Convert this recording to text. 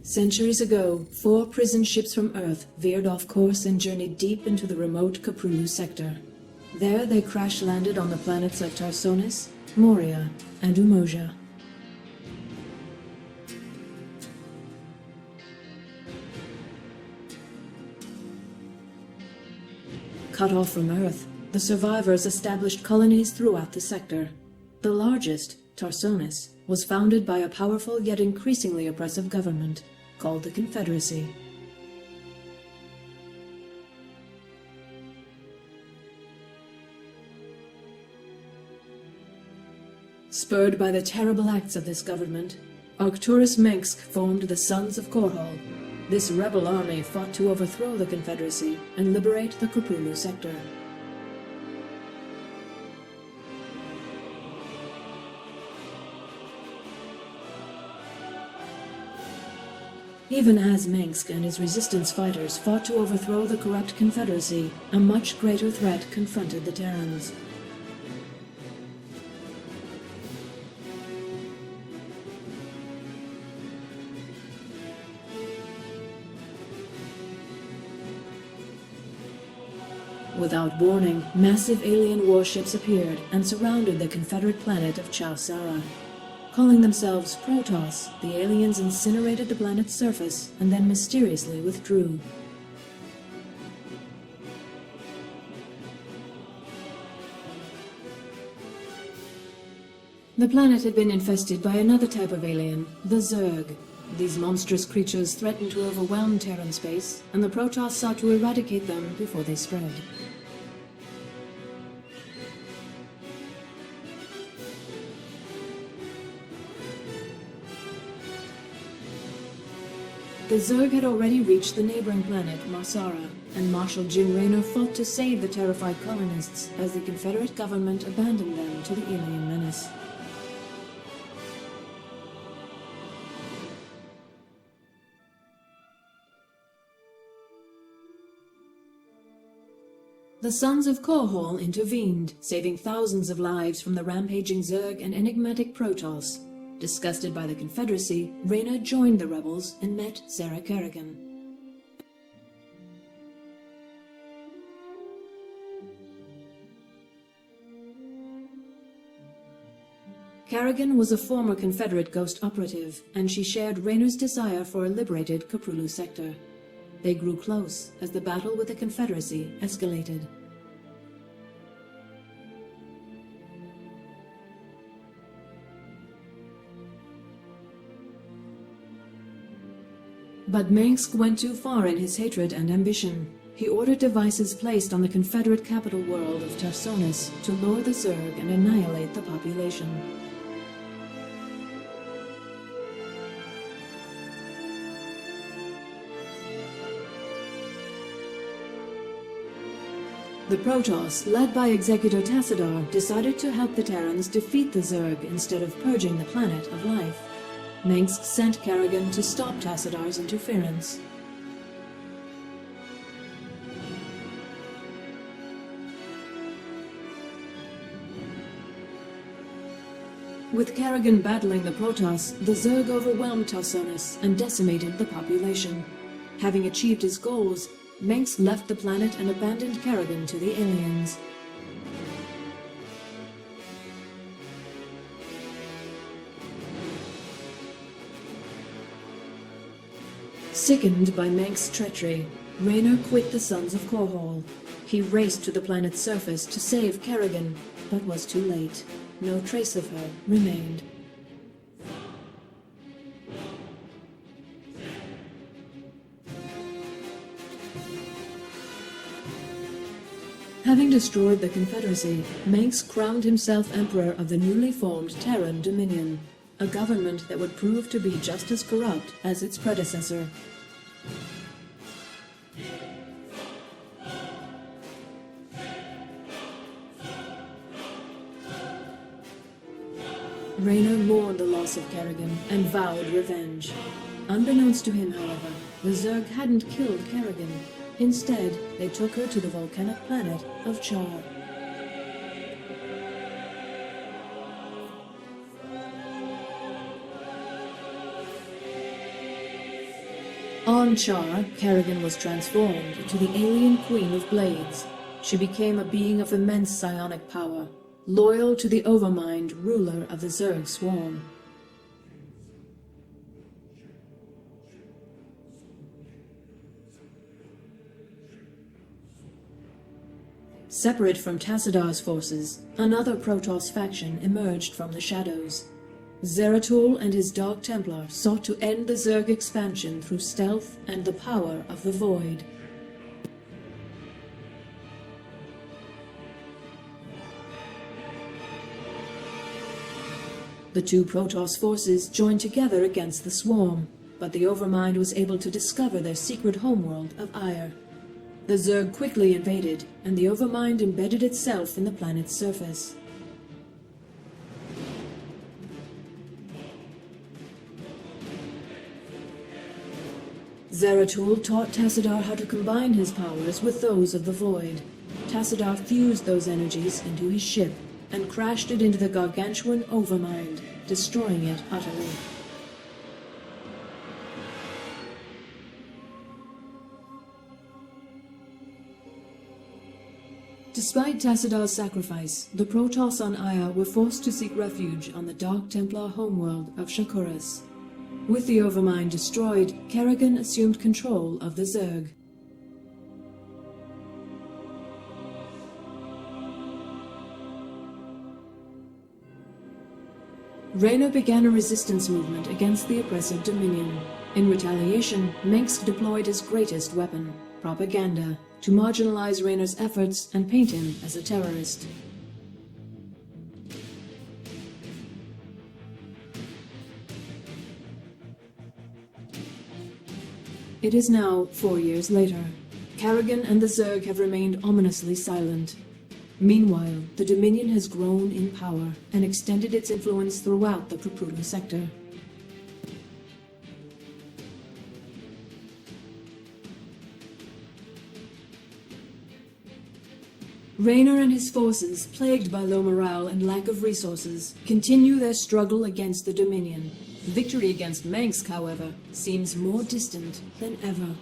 Centuries ago, 4 prison ships from Earth veered off course and journeyed deep into the remote Koprulu sector. There they crash-landed on the planets of Tarsonis, Moria, and Umoja. Cut off from Earth, the survivors established colonies throughout the sector. The largest, Tarsonis, was founded by a powerful yet increasingly oppressive government called the Confederacy. Spurred by the terrible acts of this government, Arcturus Mengsk formed the Sons of Korhal. This rebel army fought to overthrow the Confederacy and liberate the Koprulu sector. Even as Mengsk and his resistance fighters fought to overthrow the corrupt Confederacy, a much greater threat confronted the Terrans. Without warning, massive alien warships appeared and surrounded the Confederate planet of Chau-Sara. Calling themselves Protoss, the aliens incinerated the planet's surface and then mysteriously withdrew. The planet had been infested by another type of alien, the Zerg. These monstrous creatures threatened to overwhelm Terran space, and the Protoss sought to eradicate them before they spread. The Zerg had already reached the neighboring planet, Marsara, and Marshal Jim Raynor fought to save the terrified colonists as the Confederate government abandoned them to the alien menace. The Sons of Korhal intervened, saving thousands of lives from the rampaging Zerg and enigmatic Protoss. Disgusted by the Confederacy, Raynor joined the rebels and met Sarah Kerrigan. Kerrigan was a former Confederate ghost operative, and she shared Raynor's desire for a liberated Koprulu sector. They grew close as the battle with the Confederacy escalated. But Mengsk went too far in his hatred and ambition. He ordered devices placed on the Confederate capital world of Tarsonis to lure the Zerg and annihilate the population. The Protoss, led by Executor Tassadar, decided to help the Terrans defeat the Zerg instead of purging the planet of life. Mengsk sent Kerrigan to stop Tassadar's interference. With Kerrigan battling the Protoss, the Zerg overwhelmed Tarsonis and decimated the population. Having achieved his goals, Mengsk left the planet and abandoned Kerrigan to the aliens. Sickened by Mengsk's treachery, Raynor quit the Sons of Korhal. He raced to the planet's surface to save Kerrigan, but was too late. No trace of her remained. Having destroyed the Confederacy, Mengsk crowned himself Emperor of the newly formed Terran Dominion, a government that would prove to be just as corrupt as its predecessor. Raynor mourned the loss of Kerrigan and vowed revenge. Unbeknownst to him, however, the Zerg hadn't killed Kerrigan. Instead, they took her to the volcanic planet of Char. On Char, Kerrigan was transformed into the alien Queen of Blades. She became a being of immense psionic power, loyal to the Overmind, ruler of the Zerg Swarm. Separate from Tassadar's forces, another Protoss faction emerged from the shadows. Zeratul and his Dark Templar sought to end the Zerg expansion through stealth and the power of the Void. The two Protoss forces joined together against the Swarm, but the Overmind was able to discover their secret homeworld of Ire. The Zerg quickly invaded, and the Overmind embedded itself in the planet's surface. Zeratul taught Tassadar how to combine his powers with those of the Void. Tassadar fused those energies into his ship and crashed it into the gargantuan Overmind, destroying it utterly. Despite Tassadar's sacrifice, the Protoss on Aya were forced to seek refuge on the Dark Templar homeworld of Shakuras. With the Overmind destroyed, Kerrigan assumed control of the Zerg. Raynor began a resistance movement against the oppressive Dominion. In retaliation, Mengsk deployed his greatest weapon, propaganda, to marginalize Raynor's efforts and paint him as a terrorist. It is now 4 years later. Kerrigan and the Zerg have remained ominously silent. Meanwhile, the Dominion has grown in power and extended its influence throughout the Koprulu sector. Raynor and his forces, plagued by low morale and lack of resources, continue their struggle against the Dominion. Victory against Mengsk, however, seems more distant than ever.